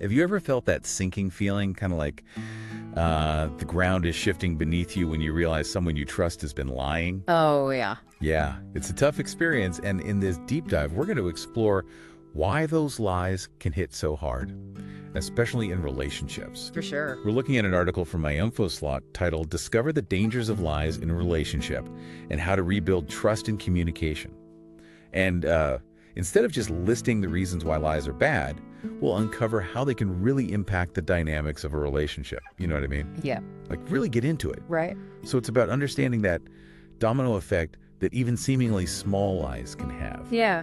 Have you ever felt that sinking feeling, kind of like the ground is shifting beneath you when you realize someone you trust has been lying? Oh, yeah. Yeah, it's a tough experience, and in this deep dive, we're going to explore why those lies can hit so hard, especially in relationships. For sure. We're looking at an article from my info slot titled Discover the Dangers of Lies in a Relationship and How to Rebuild Trust in Communication. And instead of just listing the reasons why lies are bad, we'll uncover how they can really impact the dynamics of a relationship. You know what I mean? Yeah. Like really get into it. Right. So it's about understanding that domino effect that even seemingly small lies can have. Yeah.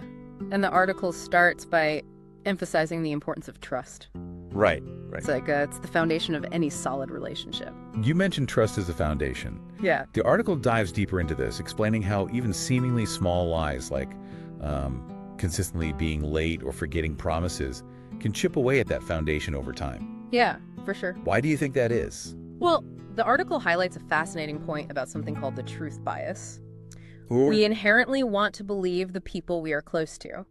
And the article starts by emphasizing the importance of trust. Right. It's like it's the foundation of any solid relationship. You mentioned trust as a foundation. Yeah. The article dives deeper into this, explaining how even seemingly small lies, like consistently being late or forgetting promises, can chip away at that foundation over time. Yeah, for sure. Why do you think that is? Well, the article highlights a fascinating point about something called the truth bias. Or, We inherently want to believe the people we are close to,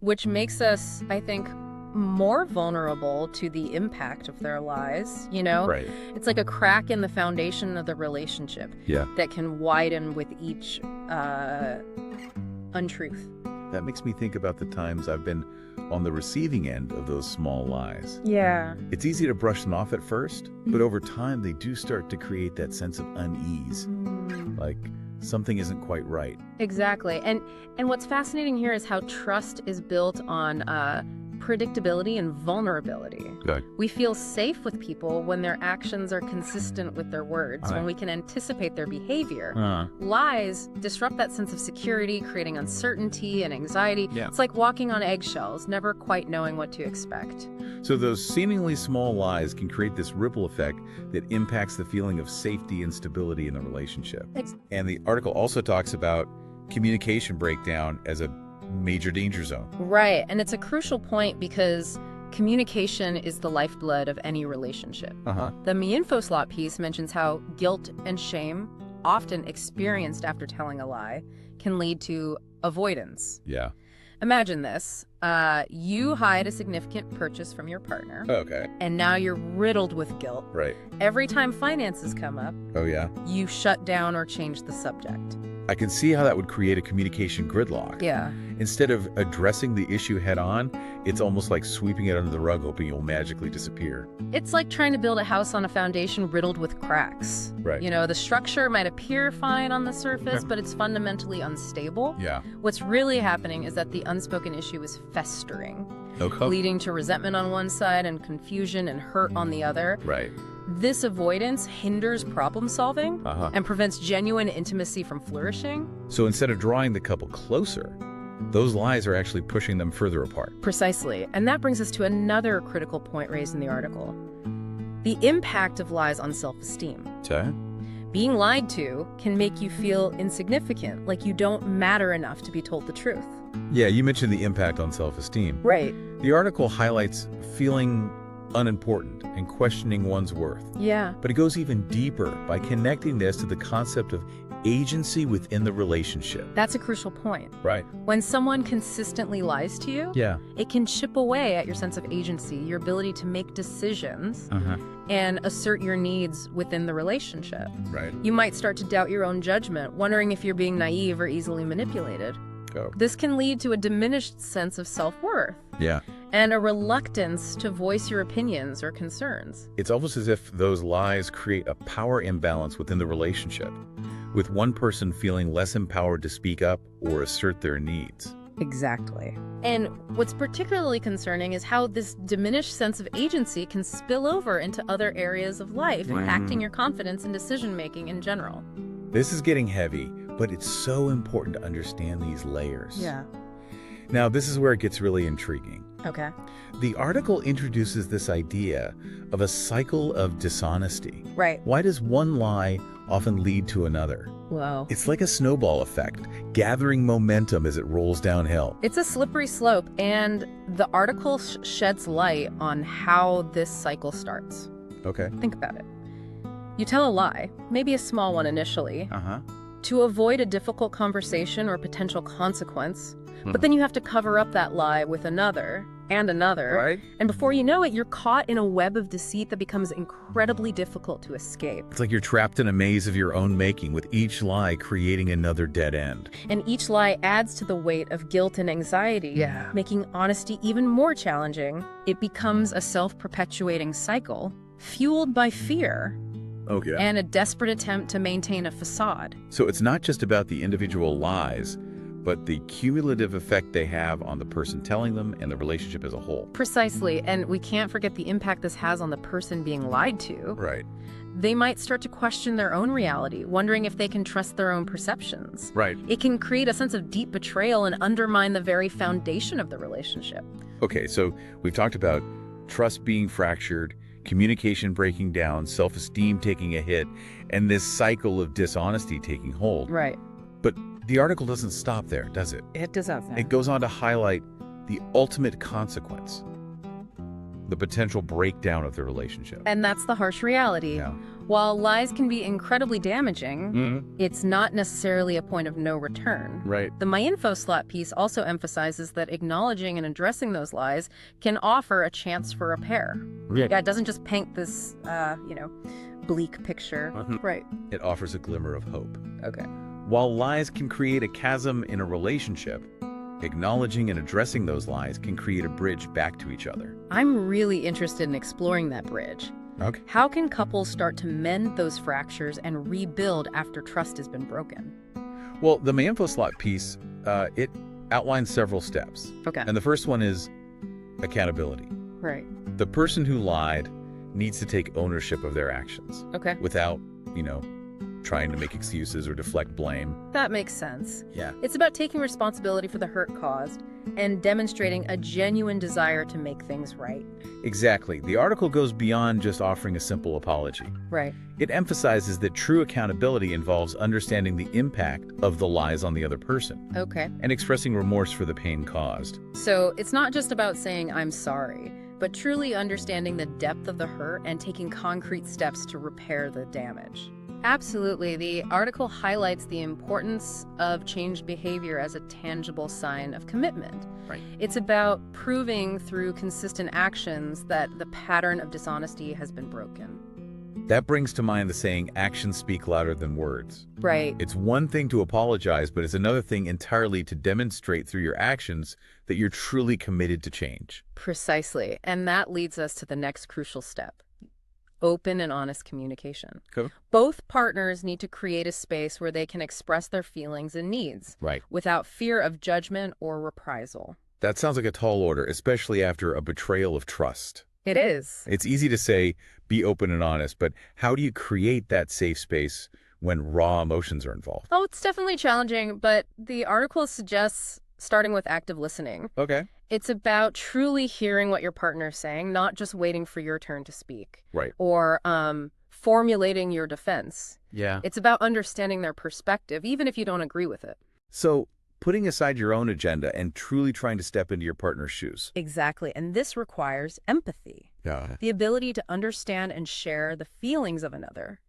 which makes us, I think, more vulnerable to the impact of their lies, you know? Right. It's like a crack in the foundation of the relationship Yeah. that can widen with each untruth. That makes me think about the times I've been on the receiving end of those small lies. Yeah. It's easy to brush them off at first, but over time they do start to create that sense of unease, like something isn't quite right. Exactly. And what's fascinating here is how trust is built on predictability and vulnerability. Good. We feel safe with people when their actions are consistent with their words, when we can anticipate their behavior. Lies disrupt that sense of security, creating uncertainty and anxiety. Yeah. It's like walking on eggshells, never quite knowing what to expect. So those seemingly small lies can create this ripple effect that impacts the feeling of safety and stability in the relationship. And the article also talks about communication breakdown as a major danger zone. Right. And it's a crucial point because communication is the lifeblood of any relationship. The Me Info Slot piece mentions how guilt and shame, often experienced after telling a lie, can lead to avoidance. Yeah. Imagine this. You hide a significant purchase from your partner, Okay. and now you're riddled with guilt. Right. Every time finances come up, Oh, yeah. you shut down or change the subject. I can see how that would create a communication gridlock. Yeah. Instead of addressing the issue head on, it's almost like sweeping it under the rug, hoping it will magically disappear. It's like trying to build a house on a foundation riddled with cracks. Right. You know, the structure might appear fine on the surface, but it's fundamentally unstable. Yeah. What's really happening is that the unspoken issue is festering, Okay. leading to resentment on one side and confusion and hurt on the other. Right. This avoidance hinders problem solving and prevents genuine intimacy from flourishing. So instead of drawing the couple closer, those lies are actually pushing them further apart. Precisely. And that brings us to another critical point raised in the article. The impact of lies on self-esteem. Okay. Being lied to can make you feel insignificant, like you don't matter enough to be told the truth. Yeah, you mentioned the impact on self-esteem. Right. The article highlights feeling unimportant and questioning one's worth. Yeah. But it goes even deeper by connecting this to the concept of agency within the relationship. That's a crucial point. Right. When someone consistently lies to you, Yeah. it can chip away at your sense of agency, your ability to make decisions and assert your needs within the relationship. Right. You might start to doubt your own judgment, wondering if you're being naive or easily manipulated. Go. This can lead to a diminished sense of self-worth Yeah. and a reluctance to voice your opinions or concerns. It's almost as if those lies create a power imbalance within the relationship, with one person feeling less empowered to speak up or assert their needs. Exactly. And what's particularly concerning is how this diminished sense of agency can spill over into other areas of life, impacting your confidence and decision-making in general. This is getting heavy, but it's so important to understand these layers. Yeah. Now, this is where it gets really intriguing. Okay. The article introduces this idea of a cycle of dishonesty. Right. Why does one lie often lead to another? Whoa. It's like a snowball effect, gathering momentum as it rolls downhill. It's a slippery slope, and the article sheds light on how this cycle starts. Okay. Think about it. You tell a lie, maybe a small one initially, Uh-huh. to avoid a difficult conversation or potential consequence, But then you have to cover up that lie with another and another. Right. And before you know it, you're caught in a web of deceit that becomes incredibly difficult to escape. It's like you're trapped in a maze of your own making, with each lie creating another dead end. And each lie adds to the weight of guilt and anxiety, making honesty even more challenging. It becomes a self-perpetuating cycle, fueled by fear Okay. and a desperate attempt to maintain a facade. So it's not just about the individual lies, but the cumulative effect they have on the person telling them and the relationship as a whole. Precisely, and we can't forget the impact this has on the person being lied to. Right. They might start to question their own reality, wondering if they can trust their own perceptions. Right. It can create a sense of deep betrayal and undermine the very foundation of the relationship. Okay, so we've talked about trust being fractured, communication breaking down, self-esteem taking a hit, and this cycle of dishonesty taking hold. Right. But the article doesn't stop there, does it? It doesn't. It goes on to highlight the ultimate consequence, the potential breakdown of the relationship. And that's the harsh reality. Yeah. While lies can be incredibly damaging, it's not necessarily a point of no return. Right. The MyInfo slot piece also emphasizes that acknowledging and addressing those lies can offer a chance for repair. Yeah, it doesn't just paint this, bleak picture. Right. It offers a glimmer of hope. Okay. While lies can create a chasm in a relationship, acknowledging and addressing those lies can create a bridge back to each other. I'm really interested in exploring that bridge. Okay. How can couples start to mend those fractures and rebuild after trust has been broken? Well, the MyInfo slot piece, it outlines several steps. Okay. And the first one is accountability. Right. The person who lied needs to take ownership of their actions Okay. without, trying to make excuses or deflect blame. That makes sense. Yeah. It's about taking responsibility for the hurt caused and demonstrating a genuine desire to make things right. Exactly. The article goes beyond just offering a simple apology. Right. It emphasizes that true accountability involves understanding the impact of the lies on the other person Okay. and expressing remorse for the pain caused. So it's not just about saying I'm sorry, but truly understanding the depth of the hurt and taking concrete steps to repair the damage. Absolutely. The article highlights the importance of changed behavior as a tangible sign of commitment. Right. It's about proving through consistent actions that the pattern of dishonesty has been broken. That brings to mind the saying, actions speak louder than words. Right. It's one thing to apologize, but it's another thing entirely to demonstrate through your actions that you're truly committed to change. Precisely. And that leads us to the next crucial step. Open and honest communication. Cool. Both partners need to create a space where they can express their feelings and needs Right. without fear of judgment or reprisal. That sounds like a tall order, especially after a betrayal of trust. It is. It's easy to say, be open and honest, but how do you create that safe space when raw emotions are involved? Oh, it's definitely challenging, but the article suggests starting with active listening. Okay. It's about truly hearing what your partner's saying, not just waiting for your turn to speak. Right. Or formulating your defense. Yeah. It's about understanding their perspective, even if you don't agree with it. So putting aside your own agenda and truly trying to step into your partner's shoes. Exactly. And this requires empathy. Yeah. The ability to understand and share the feelings of another.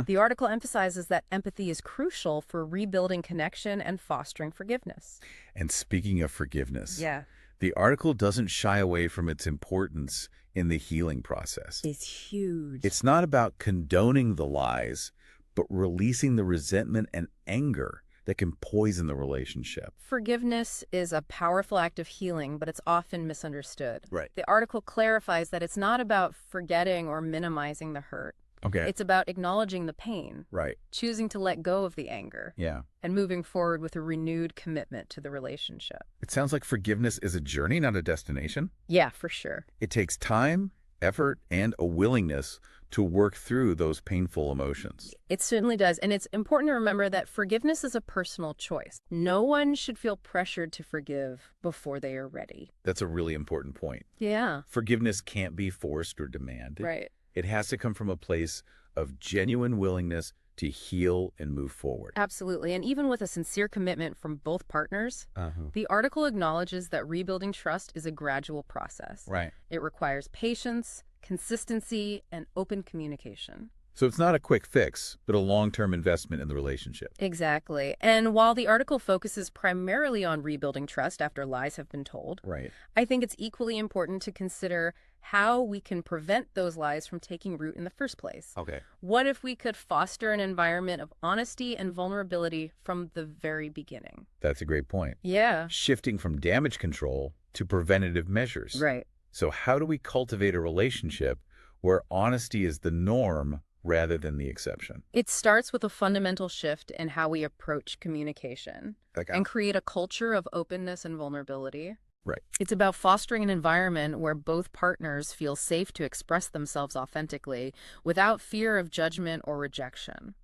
The article emphasizes that empathy is crucial for rebuilding connection and fostering forgiveness. And speaking of forgiveness, Yeah. the article doesn't shy away from its importance in the healing process. It's huge. It's not about condoning the lies, but releasing the resentment and anger that can poison the relationship. Forgiveness is a powerful act of healing, but it's often misunderstood. Right. The article clarifies that it's not about forgetting or minimizing the hurt. Okay. It's about acknowledging the pain, Right. choosing to let go of the anger, Yeah. and moving forward with a renewed commitment to the relationship. It sounds like forgiveness is a journey, not a destination. Yeah, for sure. It takes time, effort, and a willingness to work through those painful emotions. It certainly does. And it's important to remember that forgiveness is a personal choice. No one should feel pressured to forgive before they are ready. That's a really important point. Yeah. Forgiveness can't be forced or demanded. Right. It has to come from a place of genuine willingness to heal and move forward. Absolutely. And even with a sincere commitment from both partners, the article acknowledges that rebuilding trust is a gradual process. Right. It requires patience, consistency, and open communication. So it's not a quick fix, but a long-term investment in the relationship. Exactly. And while the article focuses primarily on rebuilding trust after lies have been told, Right. I think it's equally important to consider how we can prevent those lies from taking root in the first place. Okay. What if we could foster an environment of honesty and vulnerability from the very beginning? That's a great point. Yeah. Shifting from damage control to preventative measures. Right. So how do we cultivate a relationship where honesty is the norm rather than the exception? It starts with a fundamental shift in how we approach communication Like, and create a culture of openness and vulnerability. right. It's about fostering an environment where both partners feel safe to express themselves authentically without fear of judgment or rejection.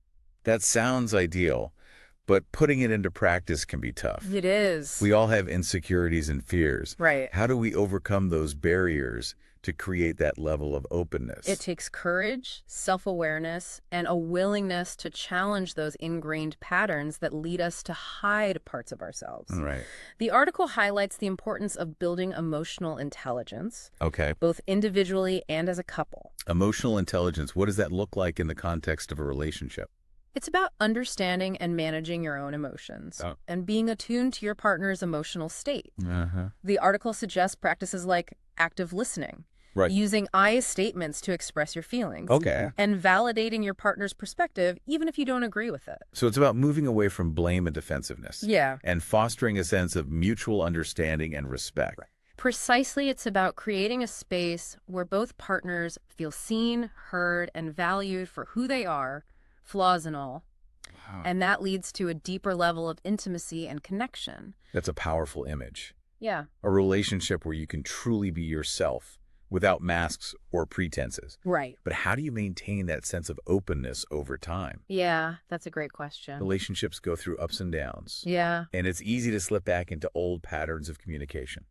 That sounds ideal, but putting it into practice can be tough. It is. We all have insecurities and fears. Right. How do we overcome those barriers to create that level of openness? It takes courage, self-awareness, and a willingness to challenge those ingrained patterns that lead us to hide parts of ourselves. Right. The article highlights the importance of building emotional intelligence, Okay. both individually and as a couple. Emotional intelligence, what does that look like in the context of a relationship? It's about understanding and managing your own emotions Oh. and being attuned to your partner's emotional state. Uh-huh. The article suggests practices like active listening, Right. using I statements to express your feelings, Okay. and validating your partner's perspective even if you don't agree with it. So it's about moving away from blame and defensiveness. Yeah. And fostering a sense of mutual understanding and respect. Precisely, it's about creating a space where both partners feel seen, heard, and valued for who they are, flaws and all. Wow. And that leads to a deeper level of intimacy and connection. That's a powerful image. Yeah. A relationship where you can truly be yourself without masks or pretenses. Right. But how do you maintain that sense of openness over time? Yeah, that's a great question. Relationships go through ups and downs. Yeah, And it's easy to slip back into old patterns of communication.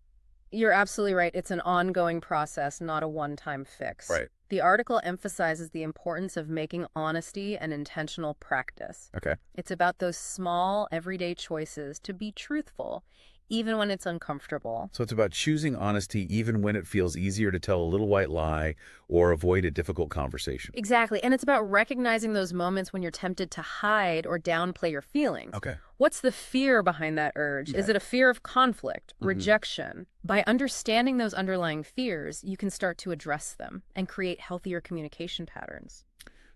you're absolutely right. It's an ongoing process, not a one-time fix. Right. The article emphasizes the importance of making honesty an intentional practice. Okay. It's about those small, everyday choices to be truthful, even when it's uncomfortable. So it's about choosing honesty even when it feels easier to tell a little white lie or avoid a difficult conversation. Exactly. And it's about recognizing those moments when you're tempted to hide or downplay your feelings. Okay. What's the fear behind that urge? Is Yeah. it a fear of conflict, Mhm. rejection? By understanding those underlying fears, you can start to address them and create healthier communication patterns.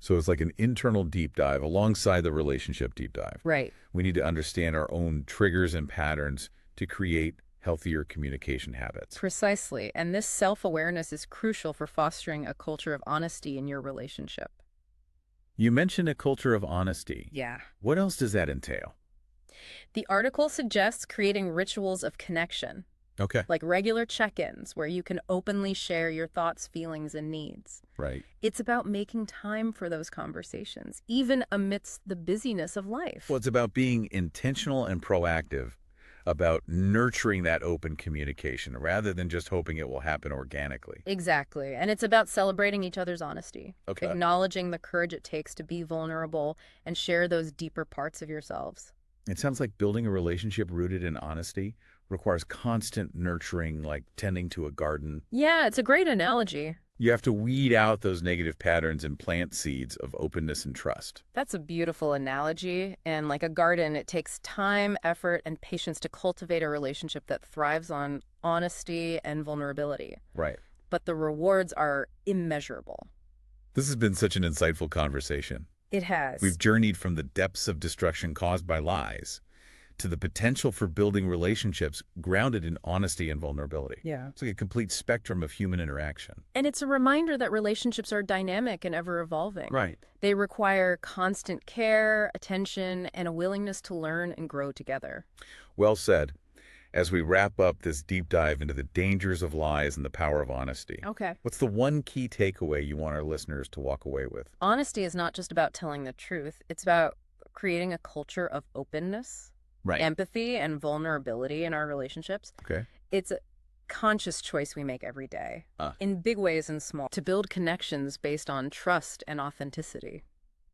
So it's like an internal deep dive alongside the relationship deep dive. Right. We need to understand our own triggers and patterns to create healthier communication habits. Precisely. And this self-awareness is crucial for fostering a culture of honesty in your relationship. You mentioned a culture of honesty. Yeah. What else does that entail? The article suggests creating rituals of connection, Okay. like regular check-ins where you can openly share your thoughts, feelings, and needs. Right. It's about making time for those conversations, even amidst the busyness of life. Well, it's about being intentional and proactive about nurturing that open communication rather than just hoping it will happen organically. Exactly. And it's about celebrating each other's honesty, Okay. acknowledging the courage it takes to be vulnerable and share those deeper parts of yourselves. It sounds like building a relationship rooted in honesty requires constant nurturing, like tending to a garden. Yeah, it's a great analogy. You have to weed out those negative patterns and plant seeds of openness and trust. That's a beautiful analogy. And like a garden, it takes time, effort, and patience to cultivate a relationship that thrives on honesty and vulnerability. Right. But the rewards are immeasurable. This has been such an insightful conversation. It has. We've journeyed from the depths of destruction caused by lies to the potential for building relationships grounded in honesty and vulnerability. Yeah. It's like a complete spectrum of human interaction. And it's a reminder that relationships are dynamic and ever evolving. Right. They require constant care, attention, and a willingness to learn and grow together. Well said. As we wrap up this deep dive into the dangers of lies and the power of honesty, Okay. what's the one key takeaway you want our listeners to walk away with? Honesty is not just about telling the truth. It's about creating a culture of openness, Right. empathy, and vulnerability in our relationships. Okay. It's a conscious choice we make every day, Ah. in big ways and small, to build connections based on trust and authenticity.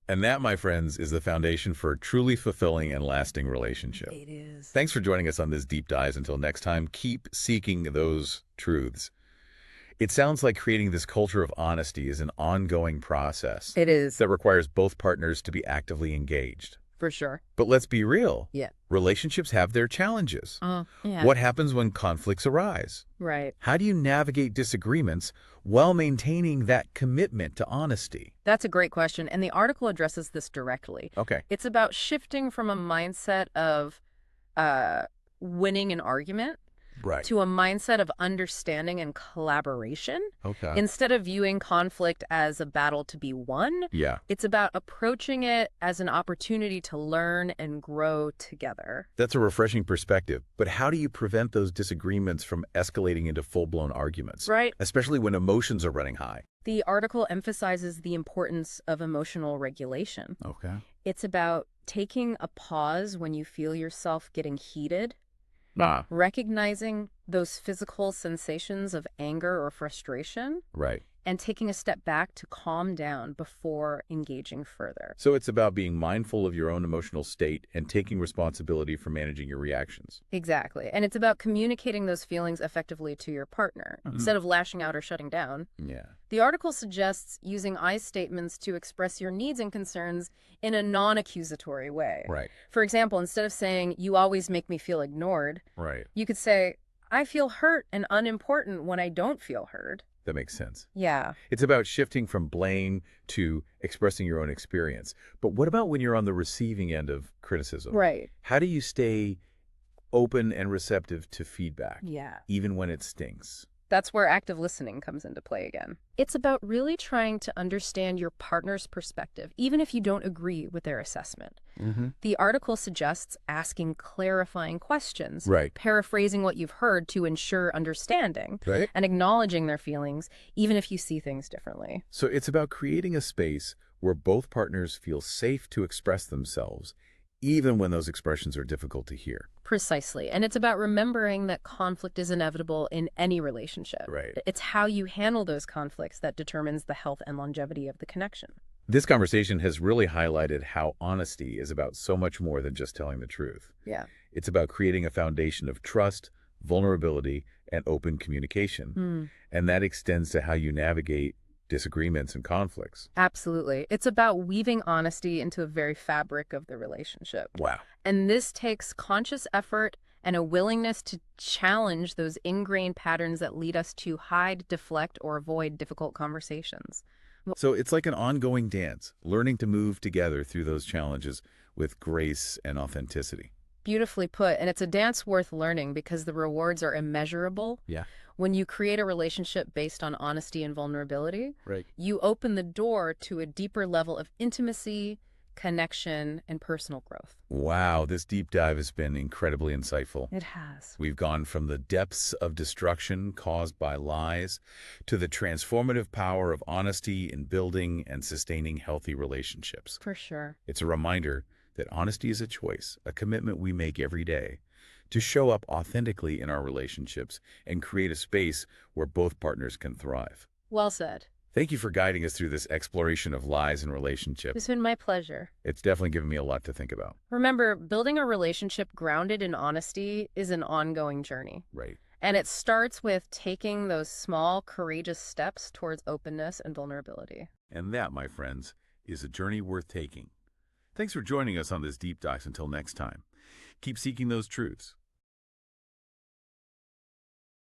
And that, my friends, is the foundation for a truly fulfilling and lasting relationship. It is. Thanks for joining us on this deep dive. Until next time, keep seeking those truths. It sounds like creating this culture of honesty is an ongoing process It is, that requires both partners to be actively engaged. for sure. But let's be real. Yeah. Relationships have their challenges. Yeah. What happens when conflicts arise? Right. How do you navigate disagreements while maintaining that commitment to honesty? That's a great question, and the article addresses this directly. Okay. It's about shifting from a mindset of winning an argument Right. to a mindset of understanding and collaboration. Okay. Instead of viewing conflict as a battle to be won, Yeah. it's about approaching it as an opportunity to learn and grow together. That's a refreshing perspective. But how do you prevent those disagreements from escalating into full-blown arguments? Right. Especially when emotions are running high. The article emphasizes the importance of emotional regulation. Okay. It's about taking a pause when you feel yourself getting heated, Ah. recognizing those physical sensations of anger or frustration, Right. and taking a step back to calm down before engaging further. So it's about being mindful of your own emotional state and taking responsibility for managing your reactions. Exactly. And it's about communicating those feelings effectively to your partner instead of lashing out or shutting down. Yeah. The article suggests using I statements to express your needs and concerns in a non-accusatory way. Right. For example, instead of saying, "You always make me feel ignored," Right. you could say, "I feel hurt and unimportant when I don't feel heard." That makes sense. Yeah. It's about shifting from blame to expressing your own experience. But what about when you're on the receiving end of criticism? Right. How do you stay open and receptive to feedback, Yeah. even when it stings? That's where active listening comes into play again. It's about really trying to understand your partner's perspective, even if you don't agree with their assessment. The article suggests asking clarifying questions, Right. paraphrasing what you've heard to ensure understanding, Right. and acknowledging their feelings, even if you see things differently. So it's about creating a space where both partners feel safe to express themselves, even when those expressions are difficult to hear. Precisely. And it's about remembering that conflict is inevitable in any relationship. Right. It's how you handle those conflicts that determines the health and longevity of the connection. This conversation has really highlighted how honesty is about so much more than just telling the truth. Yeah. It's about creating a foundation of trust, vulnerability, and open communication. And that extends to how you navigate disagreements and conflicts. Absolutely. It's about weaving honesty into the very fabric of the relationship. Wow. And this takes conscious effort and a willingness to challenge those ingrained patterns that lead us to hide, deflect, or avoid difficult conversations. So it's like an ongoing dance, learning to move together through those challenges with grace and authenticity. Beautifully put. And it's a dance worth learning because the rewards are immeasurable. Yeah. When you create a relationship based on honesty and vulnerability, Right. you open the door to a deeper level of intimacy, connection, and personal growth. Wow, this deep dive has been incredibly insightful. It has. We've gone from the depths of destruction caused by lies to the transformative power of honesty in building and sustaining healthy relationships. For sure. It's a reminder that honesty is a choice, a commitment we make every day to show up authentically in our relationships and create a space where both partners can thrive. Well said. Thank you for guiding us through this exploration of lies in relationships. It's been my pleasure. It's definitely given me a lot to think about. Remember, building a relationship grounded in honesty is an ongoing journey. Right. And it starts with taking those small, courageous steps towards openness and vulnerability. And that, my friends, is a journey worth taking. Thanks for joining us on this deep dive. Until next time, keep seeking those truths,